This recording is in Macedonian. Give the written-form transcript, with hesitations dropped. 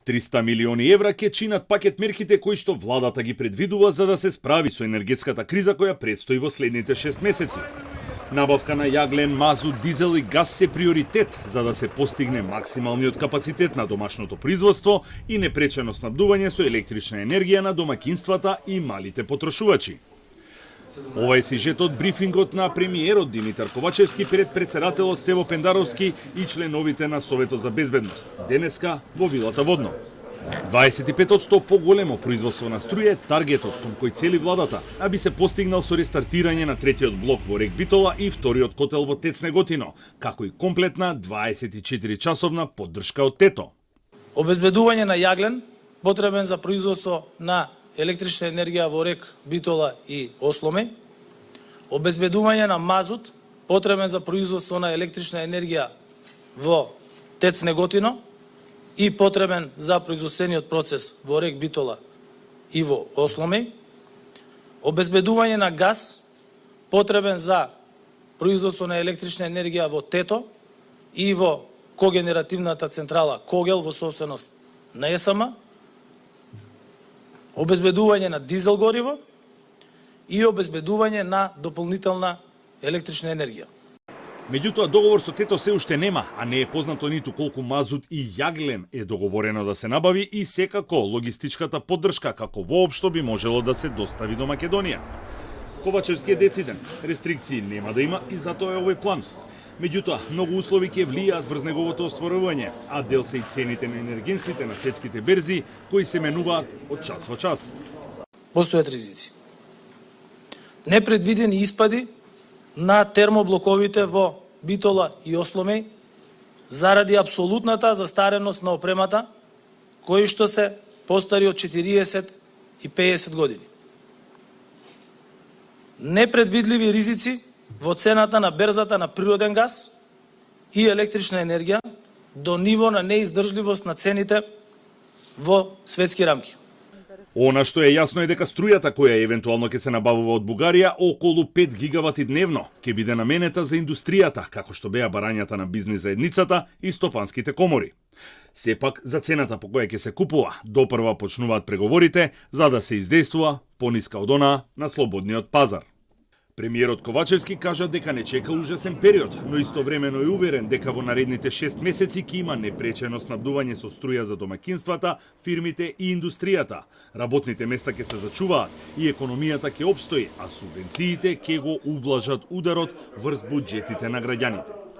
300 милиони евра ќе чинат пакет мерките кои што владата ги предвидува за да се справи со енергетската криза која предстои во следните 6 месеци. Набавка на јаглен, мазут, дизел и газ се приоритет за да се постигне максималниот капацитет на домашното производство и непречено снабдување со електрична енергија на домаќинствата и малите потрошувачи. Ова е сюжетот брифингот на премиерот Димитар Ковачевски пред претседателот Стево Пендаровски и членовите на Советот за безбедност, денеска во вилата Водно. 25% поголемо производство на струја е таргетот кон кој цели владата, а би се постигнал со рестартирање на третиот блок во Рек Битола и вториот котел во ТЕЦ Неготино, како и комплетна 24-часовна поддршка од ТЕТО. Обезбедување на јаглен потребен за производство на електрична енергија во Рек Битола и Осломе, обезбедување на мазут потребен за производство на електрична енергија во ТЕЦ Неготино и потребен за производствениот процес во Рек Битола и во Осломе, обезбедување на газ потребен за производство на електрична енергија во ТЕТО и во когенеративната централа Когел во собственост на ЕСМ, обезбедување на дизел гориво и обезбедување на дополнителна електрична енергија. Меѓутоа, договор со ТЕТО се уште нема, а не е познато ниту колку мазут и јаглен е договорено да се набави и секако логистичката поддршка како воопшто би можело да се достави до Македонија. Ковачевски е дециден, рестрикции нема да има и затоа е овој план. Меѓутоа, многу услови ќе влијаат врз неговото остварување, а дел се и цените на енергенсите на светските берзи, кои се менуваат од час во час. Постојат ризици. Непредвидени испади на термоблоковите во Битола и Осломе заради апсолутната застареност на опремата, кои што се постари од 40 и 50 години. Непредвидливи ризици во цената на берзата на природен газ и електрична енергија до ниво на неиздржливост на цените во светски рамки. Она што е јасно е дека струјата која евентуално ќе се набавува од Бугарија, околу 5 гигавати дневно, ќе биде наменета за индустријата, како што беа барањата на бизнис заедницата и стопанските комори. Сепак, за цената по која ќе се купува, допрва почнуваат преговорите за да се издействува пониска од онаа на слободниот пазар. Премиерот Ковачевски кажа дека не чека ужасен период, но истовремено е уверен дека во наредните 6 месеци ќе има непречено снабдување со струја за домаќинствата, фирмите и индустријата. Работните места ќе се зачуваат и економијата ќе опстои, а субвенциите ќе го ублажат ударот врз буџетите на граѓаните.